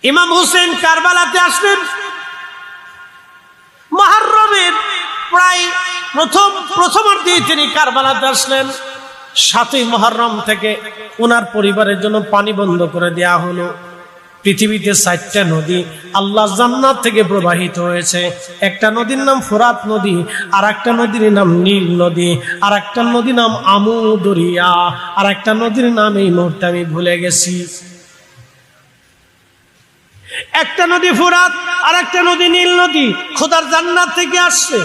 ইমাম হুসেন কারবালাতে আসলেন মুহররমের প্রায় প্রথমার্ধে তিনি কারবালাতে আসলেন। 7ই মুহররম থেকে ওনার পরিবারের জন্য পানি বন্ধ করে দেয়া হলো। পৃথিবীতে 4টা নদী আল্লাহ জান্নাত থেকে প্রবাহিত হয়েছে। একটা নদীর নাম ফোরাত নদী, আর একটা নদীর নাম নীল নদী, আর একটা নদীর নাম আমু দরিয়া, আর একটা নদীর নাম এই মুহূর্তে আমি ভুলে গেছি। একটা নদী ফোরাত আর একটা নদী নীল নদী খোদার জান্নাত থেকে আসছে।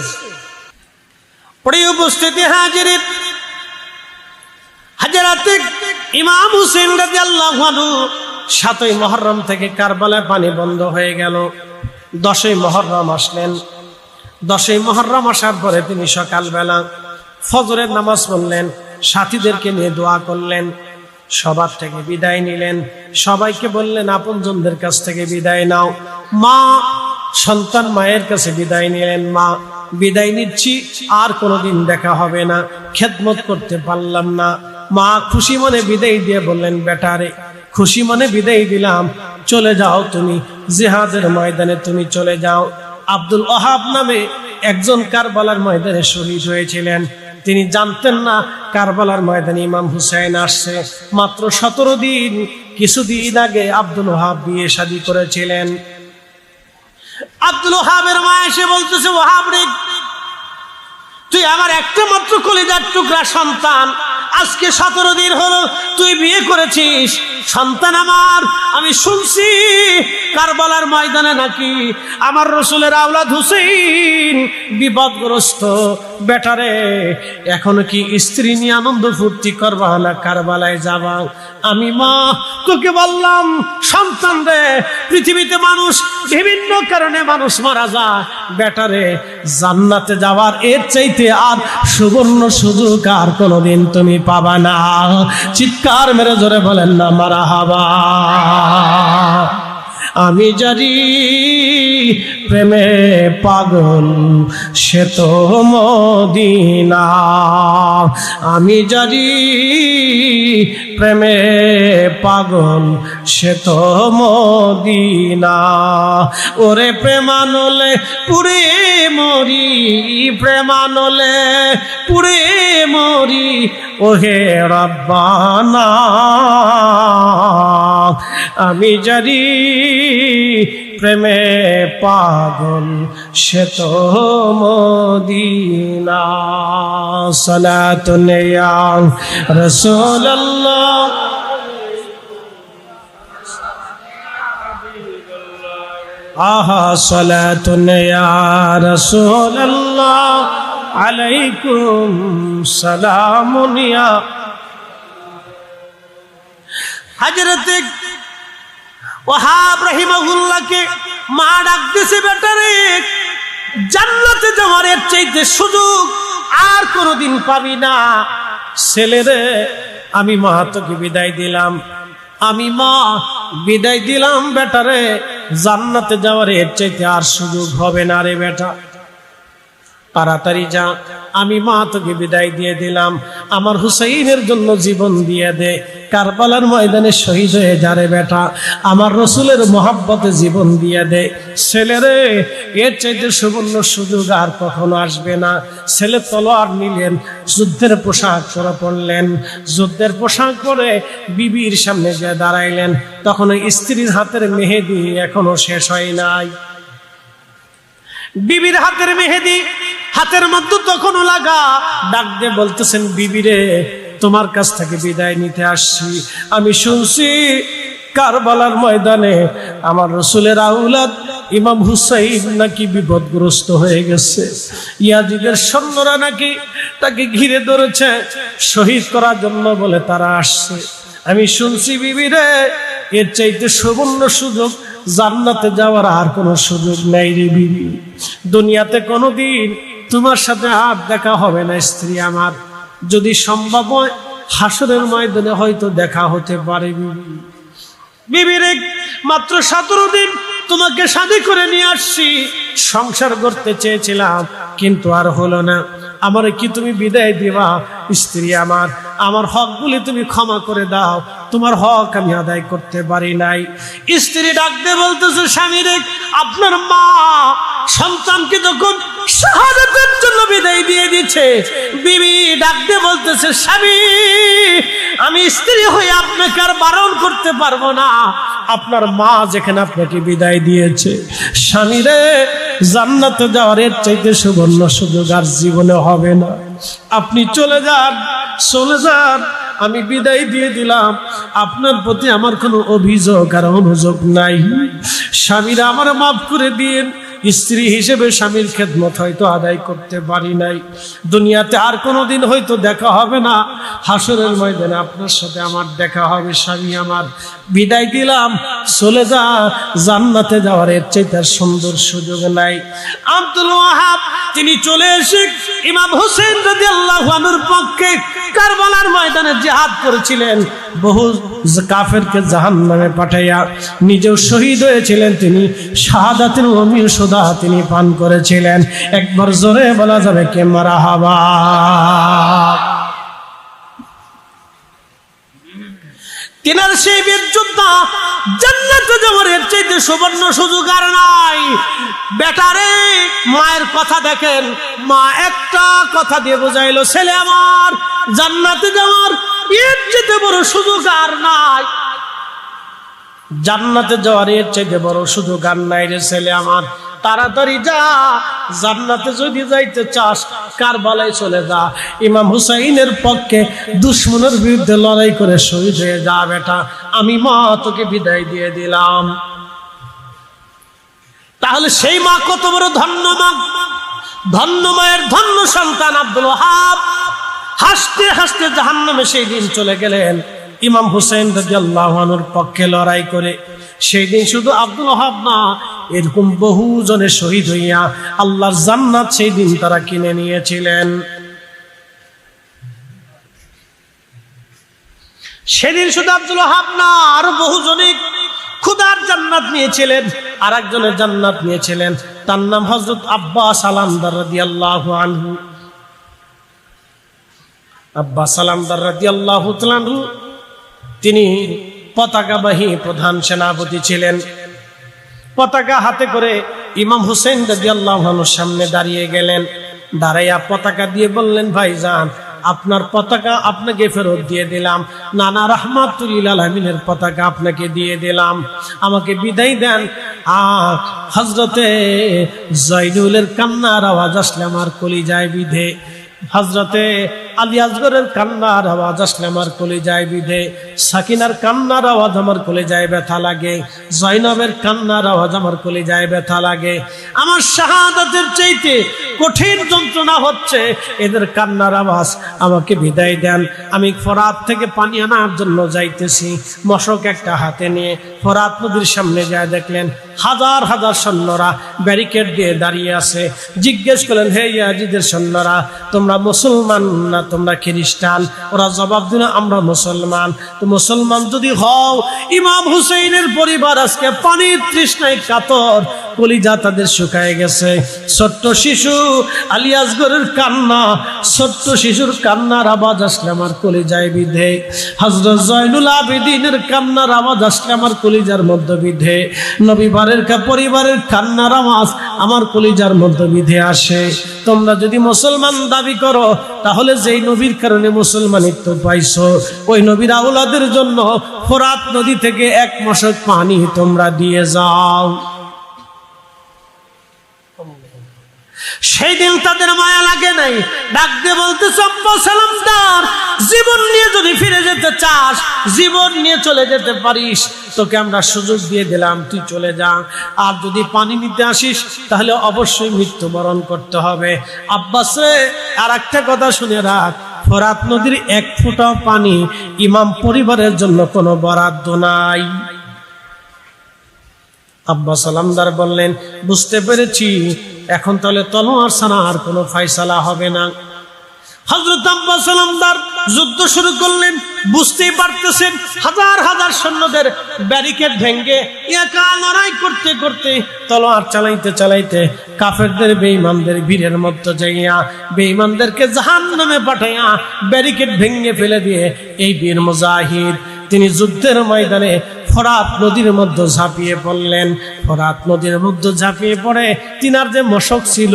প্রিয় উপস্থিতি হাজিরিন, হাজরাতে ইমাম হুসেন রাদিয়াল্লাহু আনহু 7ই মুহররম থেকে কারবালায় পানি বন্ধ হয়ে গেল। 10ই মুহররম আসলেন। 10ই মুহররম আসার পরে তিনি সকালবেলা ফজরের নামাজ পড়লেন, সাথীদেরকে নিয়ে দোয়া করলেন, সবার থেকে বিদায় নিলেন। সবাইকে বললেন আপনজনদের কাছ থেকে বিদায় নাও। মা সন্তান মায়ের কাছে বিদায় নিলেন, মা বিদায় নিচ্ছি, আর কোনোদিন দেখা হবে না, খেদমত করতে পারলাম না। মা খুশি মনে বিদায় দিয়ে বললেন, বেটারে খুশি মনে বিদায় দিলাম, চলে যাও তুমি জিহাদের ময়দানে, তুমি চলে যাও। আব্দুল ওহাব নামে একজন কারবালার ময়দানে শহীদ হয়েছিলেন। তিনি জানতেন না কারবালার ময়দানে ইমাম হুসাইন আসছে। মাত্র 17 দিন, কিছুদিন আগে আব্দুল ওহাব বিয়ে শাদী করেছিলেন। আব্দুল ওহাবের মা এসে বলতেছে, ওহাব রে, তুই আমার একটা মাত্র কলিজার টুকরা সন্তান, আজকে 17 দিন হলো তুই বিয়ে করেছিস। সন্তান আমার, আমি শুনছি কারবালার ময়দানে নাকি আমার রসুলের আওলাদ হুসেইন বিপদগ্রস্ত। বেটারে এখন কি স্ত্রী নিয়ে আনন্দ ফুর্তি করবা না কারবালায় যাবা? আমি মা তোকে বললাম, সন্তান রে, পৃথিবীতে মানুষ বিভিন্ন কারণে মানুষ মারা যায়, বেটারে জান্নাতে যাওয়ার এর চাইতে আর সুবর্ণ সুযোগ আর কোনোদিন তুমি পাবা না। চিৎকার মেরে জোরে বলেন না মারহাবা। আমি জানি প্রেমে পাগল সে তো মদিনা, আমি জানি প্রেমে পাগল সে তো মদিনা। ওরে প্রেমানলে পুরে মরি, প্রেমানলে পুরে মরি, ওহে রব্বানা। আমি জানি প্রেমে পাগল সে তো মদিনা। সালাতুন ইয়া রাসূলুল্লাহ, আহা সালাতুন ইয়া রাসূলুল্লাহ, আলাইকুম সালামুন ইয়া। হযরতে ওয়াহাব রাহিমাহুল্লাহকে মা ডাক দিয়েছে, বেটারে জান্নাতে যাওয়ার এর চাইতে সুযোগ আর কোনোদিন পাবি না। ছেলেরে আমি মা তোকে বিদায় দিলাম, আমি মা বিদায় দিলাম, বেটারে জান্নাতে যাওয়ার এর চাইতে আর সুযোগ হবে না রে বেটা, তাড়াতাড়ি যা। আমি মা তোকে বিদায় দিয়ে দিলাম, আমার হুসাইনের জন্য জীবন দিয়ে দে, কারবালার ময়দানে শহীদ হয়ে যা রে বেটা, আমার রসুলের মহব্বতে জীবন দিয়ে দে। ছেলেরে এর চাইতে সুবর্ণ সুযোগ আর কখনো আসবে না। ছেলে তলোয়ার নিলেন, যুদ্ধের পোশাক পরে পড়লেন, যুদ্ধের পোশাক পরে বিবির সামনে গিয়ে দাঁড়াইলেন। তখন স্ত্রীর হাতের মেহেদি এখনো শেষ হয় নাই। বিবির হাতের মেহেদি হাতের মধ্যে তখনও লাগা। ডাক দিয়ে বলতেছেন, বিবিরে তোমার কাছ থেকে বিদায় নিতে আসছি। আমি শুনছি কারবালার ময়দানে আমার রসুলের আওলাদ ইমাম হুসাইন নাকি বিপদগ্রস্ত হয়ে গেছে, ইয়াজিদের সৈন্যরা নাকি তাকে ঘিরে ধরেছে, শহীদ করার জন্য বলে তারা আসছে। আমি শুনছি বিবিরে, এর চাইতে সুবর্ণ সুযোগ জান্নাতে যাওয়ার আর কোনো সুযোগ নাই রে বিবি। দুনিয়াতে কোনোদিন তোমার সাথে আর দেখা হবে না স্ত্রী আমার, যদি সম্ভব হয় হাসরের ময়দানে হয়তো দেখা হতে পারে। বিবি বিবিরে মাত্র 17 দিন তোমাকে শাদী করে নিয়ে আসছি, সংসার করতে চেয়েছিলাম কিন্তু আর হলো না। আমার কি তুমি বিদায় দিবা? স্ত্রী আমার, আমার হকগুলি তুমি ক্ষমা করে দাও, তোমার হক আমি আদায় করতে পারি নাই। স্ত্রী ডাকতে বলতেছে, স্বামী রে, আপনার মা সন্তানকে যখন শাহাদাতের জন্য বিদায় দিয়ে দিচ্ছে, বিবি ডাকতে বলতেছে, স্বামী আমি স্ত্রী হয়ে আপনাকে আর বারণ করতে পারবো না, আপনার মা যেখানে আপনাকে বিদায় দিয়েছে, স্বামী রে, জান্নাতে যাওয়ার এর চাইতে সুবর্ণ সুযোগ আর জীবনে হবে না। আপনি চলে যান, চলে যান, আমি বিদায় দিয়ে দিলাম, আপনার প্রতি আমার কোনো অভিযোগ আর অনুযোগ নাই। স্বামীরা আমার মাফ করে দিন। স্ত্রী হিসেবে স্বামীর খেদমত হয়তো আদায় করতে পারি নাই, দুনিয়াতে আর কোনোদিন হয়তো দেখা হবে না, হাসরের ময়দানে আপনার সাথে আমার দেখা হবে। স্বামী আমার, বিদায় দিলাম, চলে যা, জান্নাতে যাওয়ার এর চাইতে সুন্দর সুযোগ নাই। আব্দুল ওয়াহাব তিনি চলে এসে ইমাম হোসেন রাদিয়াল্লাহু আনহুর পক্ষে কারবালার ময়দানে জিহাদ করেছিলেন, বহু কাফেরকে জাহান্নামে পাঠাইয়া নিজেও শহীদ হয়েছিলেন। তিনি শাহাদাতের অমীয় সুদা তিনি পান করেছিলেন। একবার জোরে বলা যাবে কে মারহাবা। তিনার সেই বীর যোদ্ধা জান্নাতে যাওয়ার এর চাইতে সুবর্ণ সুযোগ আর নাই। বেটারে, মায়ের কথা দেখেন, মা একটা কথা দিয়ে বোঝাইলো, ছেলে আমার জান্নাতে যাওয়ার এর চাইতে বড় সুযোগ আর নাই। জান্নাতে যাওয়ার এর চাইতে বড় সুযোগ আর নাই রে ছেলে আমার, তাড়াতাড়ি যা, জান্নাতে যদি যাইতে চাস কারবালায় চলে যা, ইমাম হুসাইনের পক্ষে দুশমনের বিরুদ্ধে লড়াই করে শহীদ হয়ে যা বেটা, আমি মা তোকে বিদায় দিয়ে দিলাম। তাহলে সেই মা কত বড় ধন্য মা, ধন্য মায়ের ধন্য সন্তান আব্দুল ওয়াহাব হাসতে হাসতে জাহান্নামে সেই দিন চলে গেলেন ইমাম হুসাইন রাদিয়াল্লাহু আনহুর পক্ষে লড়াই করে। সেই দিন শুধু আব্দুল ওয়াহাব না, এরকম বহু জনে শহীদ হইয়া আল্লাহর জান্নাত সেই দিন তারা কিনে নিয়েছিলেন। সেদিন শুধু আব্দুল ওয়াহাব না, আরো বহু জনে খুদার জান্নাত নিয়েছিলেন। আর একজনের জান্নাত নিয়েছিলেন, তার নাম হযরত আব্বাস আলামদার রাদিয়াল্লাহু আনহু। আব্বাস আলামদার রাদিয়াল্লাহু তাআলা আনহু তিনি পতাকাবাহী প্রধান সেনাপতি ছিলেন। পতাকা হাতে করে ইমাম হুসেন রাদিয়াল্লাহু আনহুর সামনে দাঁড়িয়ে গেলেন। দাঁড়াইয়া পতাকা দিয়ে বললেন, ভাইজান আপনার পতাকা আপনাকে ফেরত দিয়ে দিলাম, নানা রাহমাতুল লিল আলামিনের পতাকা আপনাকে দিয়ে দিলাম, আমাকে বিদায় দেন। হযরতে জয়নুলের কান্নার আওয়াজ আসলে আমার কলিজায় বিধে, হযরতে আলী আসগরের কান্নার আওয়াজ আসলে আমার কলিজায় বিধে, সাকিনার কান্নার আওয়াজ আমার কলিজায় ব্যথা লাগে, জয়নবের কান্নার আওয়াজ আমার কলিজায় ব্যথা লাগে। আমার শাহাদাতের চাইতে কঠিন যন্ত্রণা হচ্ছে এদের কান্নার আওয়াজ, আমাকে বিদায় দেন। আমি ফরাত থেকে পানি আনার জন্য যাইতেছি। মশক একটা হাতে নিয়ে ফরাত নদীর সামনে যায় দেখলেন হাজার হাজার সৈন্যরা ব্যারিকেড দিয়ে দাঁড়িয়ে আছে। জিজ্ঞেস করলেন, হে ইয়াজিদের সৈন্যরা, তোমরা মুসলমান না তোমরা খ্রিস্টান? ওরা জবাব দিল, আমরা মুসলমান। তো মুসলমান যদি হও, ইমাম হুসাইনের পরিবার আজকে পানির তৃষ্ণায় কাতর, কলিজা তাদের শুকায় গেছে। ছোট্ট শিশু আলী আসগরের কান্না, ছোট্ট শিশুর কান্নার আওয়াজ আসলে আমার কলিজায় বিধে। হযরত জয়নুল আবেদিনের কান্নার আওয়াজ আসলে আমার কলিজার মধ্যে বিধে। নবী পরিবারের কান্নার আওয়াজ আমার কলিজার মধ্যে বিধে আসে। তোমরা যদি মুসলমান দাবি করো, তাহলে যেই নবীর কারণে মুসলমানিত্ব পাইছো, ওই নবীর আওলাদের জন্য ফোরাত নদী থেকে এক মশক পানি তোমরা দিয়ে যাও। সেই দিন তাদের মায়া লাগে নাই, ডাক দিয়ে বলতে, আব্বাস সালামদার, জীবন নিয়ে যদি ফিরে যেতে চাস, জীবন নিয়ে চলে যেতে পারিস, তোকে আমরা সুযোগ দিয়ে দিলাম, তুই চলে যা। আর যদি পানি নিতে আসিস, তাহলে অবশ্যই মৃত্যুবরণ করতে হবে। আব্বাস রে, আর একটা কথা শুনে রাখ, ফোরাত নদীর এক ফোঁটা পানি ইমাম পরিবারের জন্য কোনো বরাদ্দ নাই। আব্বাস সালামদার বললেন, বুঝতে পেরেছি, এখন তাহলে তলোয়ার ছাড়া আর কোনো ফয়সালা হবে না। হযরত আব্বাস সালামদার যুদ্ধ শুরু করলেন। বুঝতেই পারতেছেন, হাজার হাজার সৈন্যদের ব্যারিকেড ভেঙে একা লড়াই করতে করতে, তলোয়ার চালাইতে চালাইতে কাফেরদের বেঈমানদের ভিড়ের মধ্যে যাইয়া বেঈমানদেরকে জাহান্নামে পাঠাইয়া ব্যারিকেড ভেঙে ফেলে দিয়ে এই বীর মুজাহিদ তিনি যুদ্ধের ময়দানে ফোরাত নদীর মধ্যে ঝাঁপিয়ে পড়লেন। ফোরাত নদীর মধ্যে ঝাঁপিয়ে পড়ে তিনার যে মশক ছিল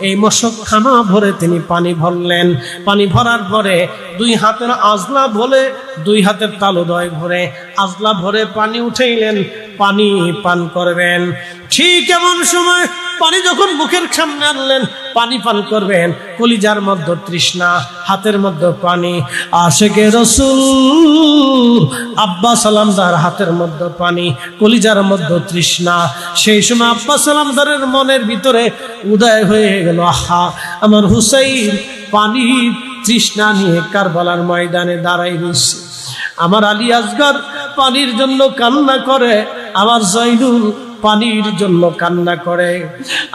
এই মশক খানা ভরে তিনি পানি ভরলেন। পানি ভরার পরে দুই হাতের আজলা ভরে, দুই হাতের তালুদয় ভরে আজলা ভরে পানি উঠাইলেন, পানি পান করবেন। ঠিক এমন সময় পানি যখন মুখের সামনে আনলেন, পানি পান করবেন, কলিজার মধ্যে তৃষ্ণা, হাতের মধ্যে পানি। আশেকে রসুল আব্বাস সালামদার হাতের মধ্যে পানি, কলিজার মধ্যে তৃষ্ণা। সেই সময় আব্বাস সালামদারের মনের ভিতরে উদয় হয়ে গেল, আহা আমার হুসাইন পানির তৃষ্ণা নিয়ে কারবালার ময়দানে দাঁড়াই রয়েছে। আমার আলী আসগর পানির জন্য কান্না করে, আমার জয়নুল পানির জন্য কান্না করে,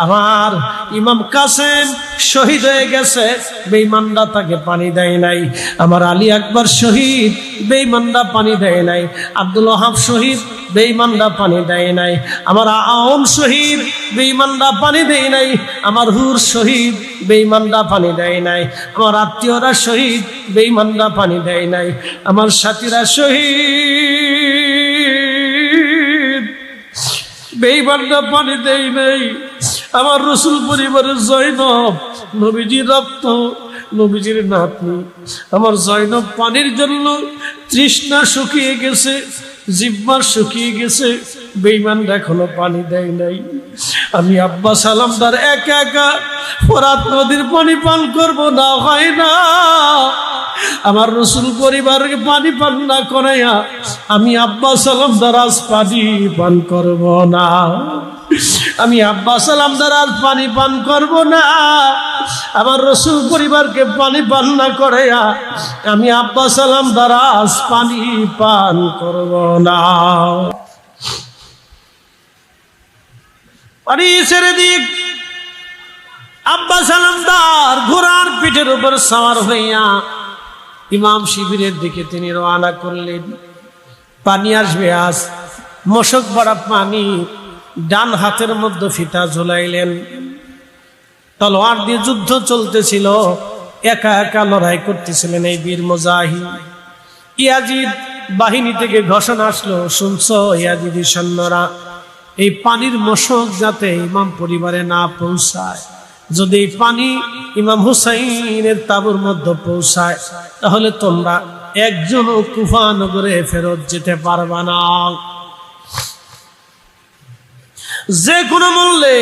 আমার ইমাম কাসেম শহীদ হয়ে গেছে, বেঈমানরা তাকে পানি দেয় নাই। আমার আলী আকবর শহীদ, বেঈমানরা পানি দেয় নাই। আব্দুল ওয়াহাব শহীদ, বেঈমানরা পানি দেয় নাই। আমার আওন শহীদ, বেঈমানরা পানি দেয় নাই। আমার হুর শহীদ, বেঈমানরা পানি দেয় নাই। আমার আত্মীয়রা শহীদ, বেঈমানরা পানি দেয় নাই। আমার সাথীরা শহীদ, বেঈমানরা পানি দেয় নাই। আমার রসুল পরিবারের জয়নব, নবীজির রক্ত, নবীজির নাতনি, আমার জয়নব পানির জন্য তৃষ্ণা শুকিয়ে গেছে, জিহ্বা শুকিয়ে গেছে, বেঈমানরা এখনো পানি দেয় নাই। আমি আব্বাস সালামদার একা একা ফোরাত নদীর পানি পান করব না, হয় না। আমার রসুল পরিবারকে পানি পান না করাইয়া আমি আব্বাস সালামদার আজ পানি পান করব না। আমি আব্বাস সালামদার আজ পানি পান করব না। আমার রসুল পরিবারকে পানি পান না করাইয়া আমি আব্বাস সালামদার আজ পানি পান করব না। পানি ছেড়ে দিক। আব্বাস সালামদার ঘোড়ার পিঠের উপর সওয়ার হইয়া ইমাম শিবিরের দিকে তিনি রওনা করলেন। পানি আসবে আজ, মশক ভরা পানি। ডান হাতের মধ্যে ফিতা ঝুলাইলেন, তলোয়ার দিয়ে যুদ্ধ চলতেছিল, একা একা লড়াই করতেছিলেন এই বীর মুজাহিদ। ইয়াজিদ বাহিনী থেকে ঘোষণা আসলো, শুনছো ইয়াজিদি সৈন্যরা, এই পানির মশক যাতে ইমাম পরিবারে না পৌঁছায়, যদি এই পানি ইমাম হুসাইনের তাবুর মধ্যে পৌঁছায় তাহলে তোমরা একজনও কুফা নগরে ফেরত যেতে পারবা না। যে কোনো মূল্যে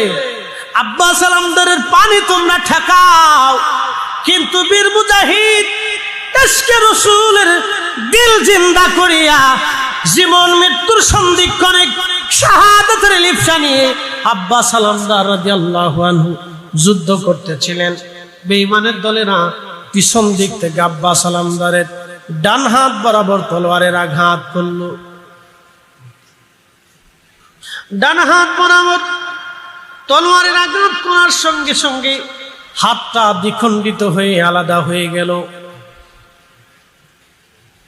আব্বাস সালামদারের পানি তোমরা ঠেকাও, কিন্তু বীর মুজাহিদ ইশকে রাসূলের দিল জিন্দা করিয়া জীবন মৃত্যুর সন্ধিক্ষণে শাহাদাতের লিপ্সা নিয়ে আব্বাস সালামদার রাদিয়াল্লাহু আনহু যুদ্ধ করতেছিলেন। বেঈমানের দলেরা পিছন দিক থেকে আব্বাস সালামদারের ডান হাত বরাবর তলোয়ারের আঘাত করল। ডান হাত বরাবর তলোয়ারের আঘাত করার সঙ্গে সঙ্গে হাতটা দ্বিখণ্ডিত হয়ে আলাদা হয়ে গেল।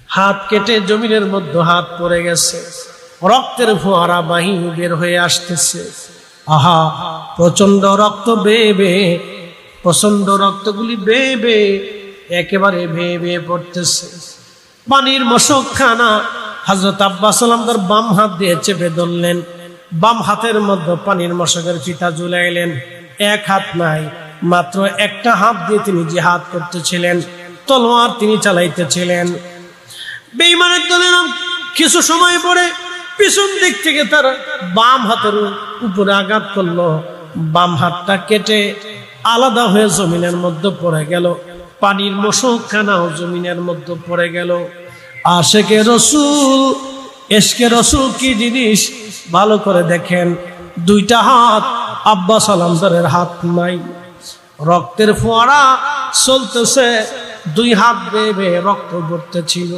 হাত কেটে জমিনের মধ্যে হাত পড়ে গেছে, রক্তের ফোয়ারা বাহির বের হয়ে আসতেছে। আহা, প্রচন্ড রক্ত বেয়ে বেয়ে, প্রচন্ড রক্তগুলি বেয়ে বেয়ে একেবারে বেয়ে বেয়ে পড়তেছে। পানির মশক খানা হযরত আব্বাস সালামদার বাম হাত দিয়ে চেপে ধরলেন, বাম হাতের মধ্যে পানির মশকের ফিতা ঝুলাইলেন। এক হাত নাই, মাত্র একটা হাত দিয়ে তিনি জিহাদ করতেছিলেন, তলোয়ার তিনি চালাইতেছিলেন। বেঈমানের দলের কিছু সময় পরে পিছন দিক থেকে তার বাম হাতের উপরে আঘাত করলো, বাম হাতটা কেটে আলাদা হয়ে জমিনের মধ্যে পড়ে গেল। পানির মশক খানাও জমিনের মধ্যে পড়ে গেল। আশেকে রসুল, ইশকে রসুল কি জিনিস ভালো করে দেখেন। দুইটা হাত আব্বাস সালামদারের হাত নাই, রক্তের ফোয়ারা চলতেছে, দুই হাত বেয়ে বেয়ে রক্ত পড়তেছিল।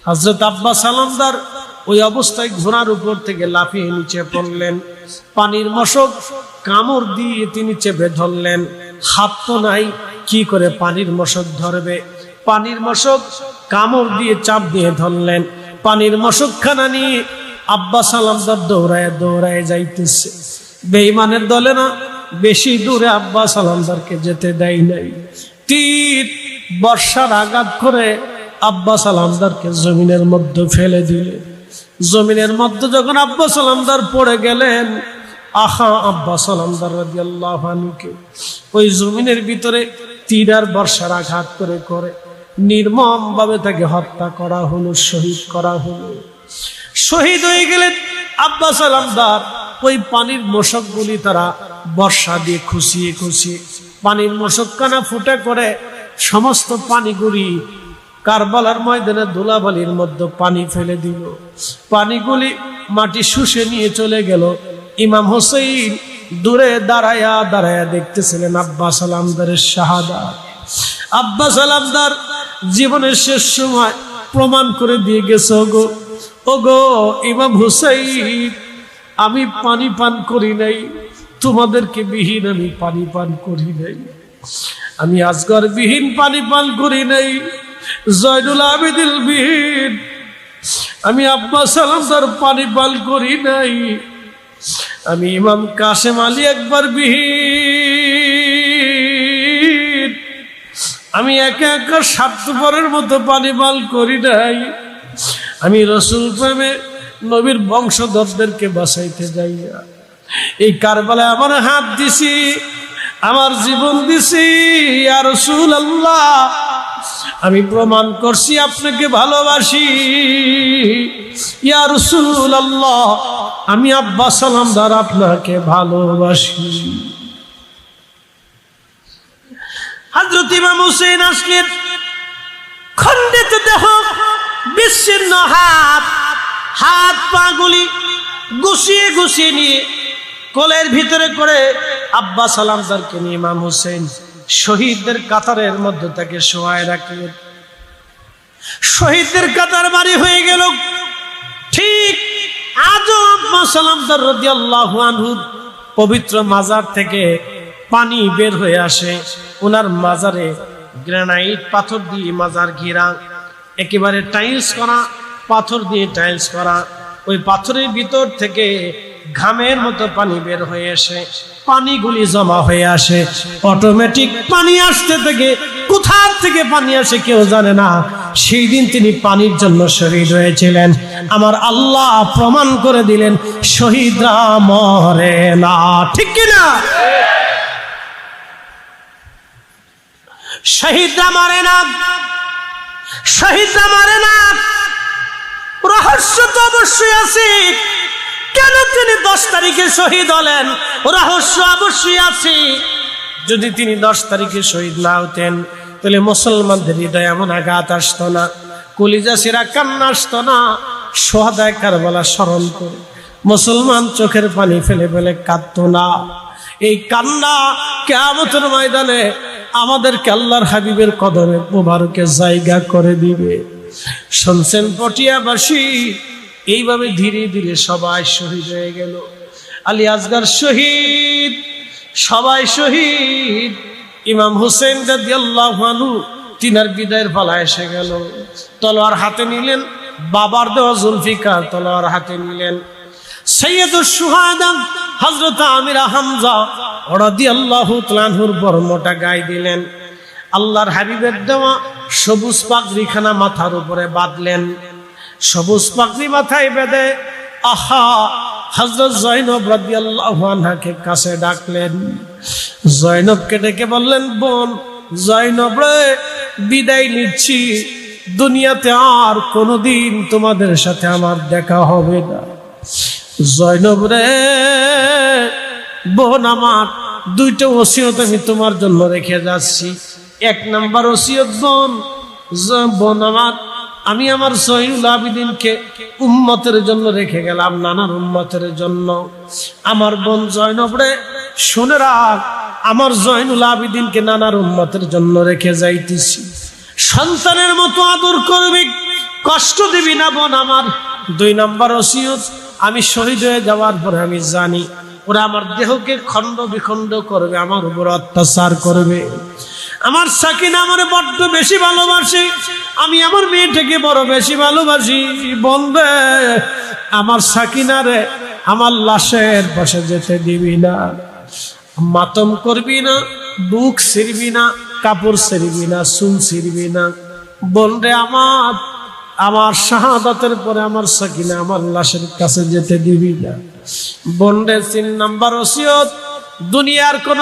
হযরত আব্বাস সালামদার ওই অবস্থায় ঘোড়ার উপর থেকে লাফিয়ে নিচে পড়লেন। পানির মশক কামড় দিয়ে তিনি চেপে ধরলেন। হাত তো নাই, কি করে পানির মশক ধরবে? পানির মশক কামড় দিয়ে চাপ দিয়ে ধরলেন। পানির মশক খানা নিয়ে আব্বাস সালামদার দৌড়ায় দৌড়ায় যাইতেছে। বেঈমানের দলে না বেশি দূরে আব্বাস সালামদারকে যেতে দেয় নাই। তীর বর্ষার আঘাত করে আব্বাস আলমদারকে জমিনের মধ্যে ফেলে দিলেন। জমিনের মধ্যে যখন আব্বাস আলমদার পড়ে গেলেন, আহা আব্বাস আলমদার রাদিয়াল্লাহু আনহুকে ওই জমিনের ভিতরে তীর আর বর্ষার আঘাত করে করে নির্মম ভাবে তাকে হত্যা করা হলো, শহীদ করা হলো। শহীদ হয়ে গেলেন আব্বাস আলমদার। ওই পানির মশকগুলি তারা বর্ষা দিয়ে খুশিয়ে খুশিয়ে পানির মশকখানা ফুটে করে সমস্ত পানিগুলি কারবালার ময়দানে ধুলাবালির মধ্যে পানি ফেলে দিল। পানিগুলি মাটি শুষে নিয়ে চলে গেল। ইমাম হোসেন দূরে দাঁড়ায়া দাঁড়ায়া দেখতেছিলেন আব্বাস আলমদারের শাহাদাত। আব্বাস আলমদার জীবনের শেষ সময় প্রমাণ করে দিয়ে গেছে, ওগো ইমাম হুসাইন, আমি পানি পান করি নাই, তোমাদেরকে বিহীন আমি পানি পান করি নাই, আমি আজগর বিহীন পানি পান করি নাই, জয়নুল আবেদিন বিহীন আমি আব্বাস আলমদার পানি পান করি নাই, আমি ইমাম কাসেম আলী একবার বিহীন আমি একা একা স্বার্থপরের মতো পানি পান করি নাই, আমি রসুল প্রেমে নবীর বংশধরদেরকে বাঁচাইতে যাই না। এই কারবালায় আমার হাত দিছি, আমার জীবন দিছি, ইয়া রাসূলুল্লাহ, আমি প্রমাণ করছি আপনাকে ভালোবাসি, ইয়া রাসূলুল্লাহ, আমি আব্বাস আলমদার আপনাকে ভালোবাসি। হযরত ইমাম হুসাইন আসলেন, খণ্ডিত দেহ, বিচ্ছিন্ন হাত, হাত পাগুলি গুছিয়ে গুছিয়ে নিয়ে কোলের ভিতরে করে আব্বাস আলমদারকে নিয়ে ইমাম হুসেন শহীদদের কাতারের মধ্যে তাকে শোয়ায় রাখলেন। শহীদদের কাতার বাড়ি হয়ে গেল। ঠিক আজও আব্বাস আলমদার রাদিয়াল্লাহু আনহু পবিত্র মাজার থেকে পানি বের হয়ে আসে। ওনার মাজারে গ্রানাইট পাথর দিয়ে মাজার ঘেরা, একেবারে টাইলস করা, পাথর দিয়ে টাইলস করা। ওই পাথরের ভিতর থেকে ঘামের মতো পানি বের হয়ে আসে, পানিগুলি জমা হয়ে আসে। অটোমেটিক পানি আসতে থেকে কোথা থেকে পানি আসে কেউ জানে না। সেই দিন তিনি পানির জন্য শহীদ হয়েছিলেন। আমার আল্লাহ প্রমাণ করে দিলেন শহীদরা মরে না, ঠিক কিনা? শহীদরা মরে না, শহীদরা মরে না। রহস্য তো অবশ্যই আছে, কেন তিনি 10 তারিখে শহীদ হলেন? রহস্য অবশ্যই আছে। যদি তিনি 10 তারিখে শহীদ না হতেন তাহলে মুসলমানদের হৃদয়ে এমন আঘাত আসতো না, কলিজা ছিঁড়া কান্না আসতো না। সোহাদায়ে কারবালা স্মরণ করে মুসলমান চোখের পানি ফেলে ফেলে কাঁদতো না। এই কান্না কিয়ামতের ময়দানে আমাদেরকে আল্লাহর হাবিবের কদমে মোবারকে জায়গা করে দিবে। শুনছেন পটিয়াবাসী, এইভাবে ধীরে ধীরে সবাই শহীদ হয়ে গেল। আলী আসগর শহীদ, সবাই শহীদ। ইমাম হুসেন রাদিয়াল্লাহু আনহু তিনার বিদায়ের পালা এসে গেল। তলোয়ার হাতে নিলেন, বাবার দেওয়া জুলফিকার তলোয়ার হাতে নিলেন। সৈয়দুশ শুহাদা হযরত আমির হামজা রাদিয়াল্লাহু তাআলা আনহুর বর্মটা গায়ে দিলেন। আল্লাহর হাবিবের দেওয়া সবুজ পাগড়িখানা মাথার উপরে বাঁধলেন। সবুজ পাগড়ি মাথায় বেঁধে আহা হযরত জয়নব রাদিয়াল্লাহু আনহাকে কাছে ডাকলেন। জয়নবকে ডেকে বললেন, বোন জয়নব রে, বিদায় নিচ্ছি, দুনিয়াতে আর কোনোদিন তোমাদের সাথে আমার দেখা হবে না। জয়নব রে, বোন আমার, 2টা ওসিয়ত আমি তোমার জন্য রেখে যাচ্ছি। 1 নাম্বার ওসিয়ত, বোন আমার, আমি আমার জয়নুল আবেদিনকে উম্মতের জন্য রেখে গেলাম, নানার উম্মতের জন্য। আমার বোন জয়নব রে, শুনে রাখ, আমার জয়নুল আবেদিনকে নানার উম্মতের জন্য রেখে যাইতেছি। সন্তানের মতো আদর করবি, কষ্ট দিবি না বোন আমার। 2 নাম্বার ওসিয়ত, আমি শহীদ হয়ে যাওয়ার পরে আমি জানি ওরা আমার দেহকে খণ্ড বিখণ্ড করবে, আমার উপর অত্যাচার করবে। আমার সাকিনা আমার বড্ড বেশি ভালোবাসে, আমি আমার মেয়েটাকে বড় বেশি ভালোবাসি। বলবে আমার সাকিনারে আমার লাশের পাশে যেতে দিবি না, মাতম করবি না, বুক ছিড়বি না, কাপড় ছিড়বি না, চুল ছিড়বি না। বোন রে আমার, আমার শাহাদাতের পরে আমার সাকিনা আমার লাশের কাছে যেতে দিবি না। বোন রে 3 নাম্বার ওসিয়ত, দুনিয়ার কোন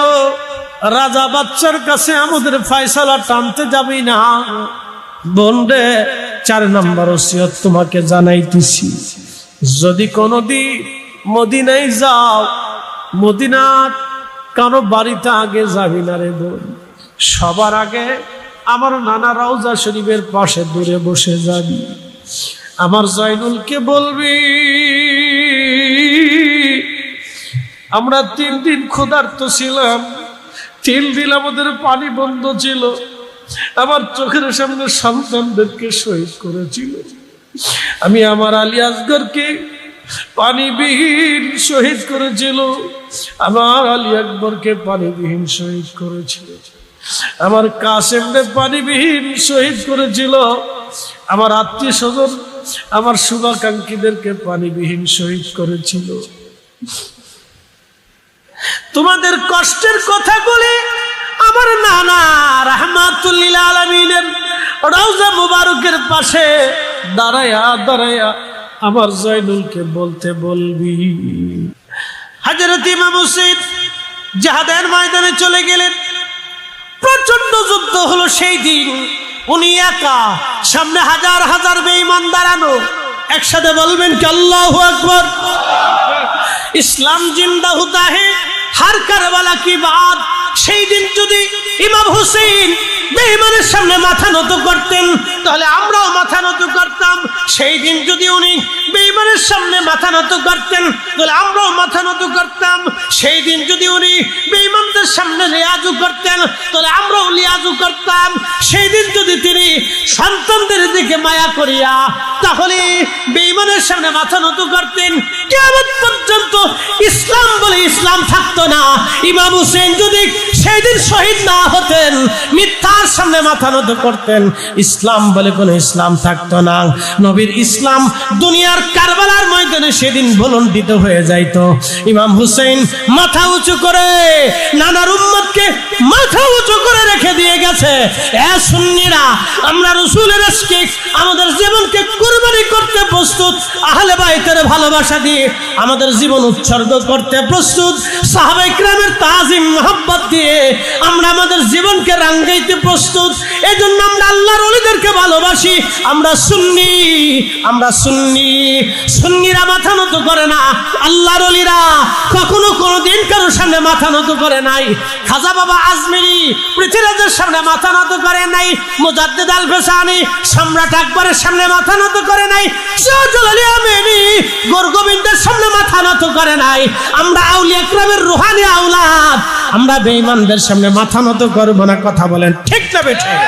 রাজা বাচ্চার কাছে আমাদের ফয়সালা টানতে যাবি না। বোন রে 4 নাম্বার ওসিয়ত তোমাকে জানাইতেছি, যদি কোনদিন মদিনায় যাও, মদিনার কারো বাড়িতে আগে যাবি না রে বোন, সবার আগে আমার নানা রওজা শরীফের পাশে দূরে বসে যাবি। আমার জয়নুলকে বলবি, আমরা 3 দিন ক্ষুধার্ত ছিলাম, 3 দিন আমাদের পানি বন্ধ ছিল, আমার চোখের সামনে সন্তানদেরকে শহীদ করেছিল। আমি আমার আলী আসগরকে পানিবিহীন শহীদ করেছিল, আমার আলী আকবরকে পানিবিহীন শহীদ করেছিল, আমার কাসেমকে পানিবিহীন শহীদ করেছিল, আমার আত্মীয় স্বজন আমার শুভাকাঙ্ক্ষীদেরকে পানিবিহীন শহীদ করেছিল। তোমাদের কষ্টের কথাগুলি আমার নানা রাহমাতুল লিল আলামিনের রওজা মুবারকের পাশে দাঁড়ায়া দাঁড়ায়া আমার জয়নুলকে বলতে বলবি। হযরত ইমাম হুসাইন জিহাদের ময়দানে চলে গেলেন, প্রচন্ড যুদ্ধ হলো সেই দিন। উনি একা, সামনে হাজার হাজার বেঈমান দাঁড়ানো, একসাথে বলবেন কি আল্লাহু আকবার। ইসলাম জিন্দা হতা হে হর কারবালা কি বাত। সেই দিন যদি ইমাম হুসাইন বেঈমানের সামনে মাথা নত করতেন, তাহলে আমরাও মাথা নত করতাম। সেই দিন যদি উনি বেঈমানের সামনে মাথা নত করতেন, তাহলে আমরাও মাথা নত করতাম। সেই দিন যদি উনি বেঈমানদের সামনে লিয়াজু করতেন, তাহলে আমরাও লিয়াজু করতাম। সেই দিন যদি তিনি সন্তানদের দিকে মায়া করিয়া তাহলে বেঈমানের সামনে মাথা নত করতেন, কিয়ামত পর্যন্ত ইসলাম বলে ইসলাম থাকতো না। ইমাম হুসাইন যদি সেই দিন শহীদ না হতেন, মিথ্যার সামনে মাথা নত করতেন, ইসলাম বলে কোনো ইসলাম থাকতো না। নবীর ইসলাম দুনিয়ার কারবালার ময়দানে সেদিন ভুলণ্ঠিত হয়ে যাইতো। ইমাম হুসাইন মাথা উঁচু করে নানার উম্মতকে মাথা উঁচু করে রেখে দিয়ে গেছে। এ সুন্নিরা, আমরা রাসূলের ইশকে আমাদের জীবনকে কুরবানি করতে প্রস্তুত, আহলে বাইতের ভালোবাসা দিয়ে আমাদের জীবন উৎসর্গ করতে প্রস্তুত, সাহাবায়ে কিরামের তাজিম মহব্বত দিয়ে আমরা আমাদের জীবনকে রাঙ্গাইতে প্রস্তুত। এজন্য আমরা আল্লাহর ওলিদেরকে ভালোবাসি। আমরা সুন্নি, আমরা সুন্নি। সুন্নিরা মাথা নত করে না, আল্লাহর ওলিরা কখনো কোনোদিন কারোর সামনে মাথা নত করে নাই। খাজা বাবা আজমিরি পৃথিবীর সামনে মাথা নত করে নাই, মুজাদ্দিদ আল ফেসানি সম্রাট আকবরের সামনে মাথা নত করে নাই, শাহজালাল আমিনী গোরগোবিন্দের সামনে মাথা নত করে নাই। আমরা আউলিয়া কিরামের রুহানি আওলাদ, আমরা বেঈমানদের সামনে মাথা নত করব না। কথা বলেন ঠিক না বেঠিক?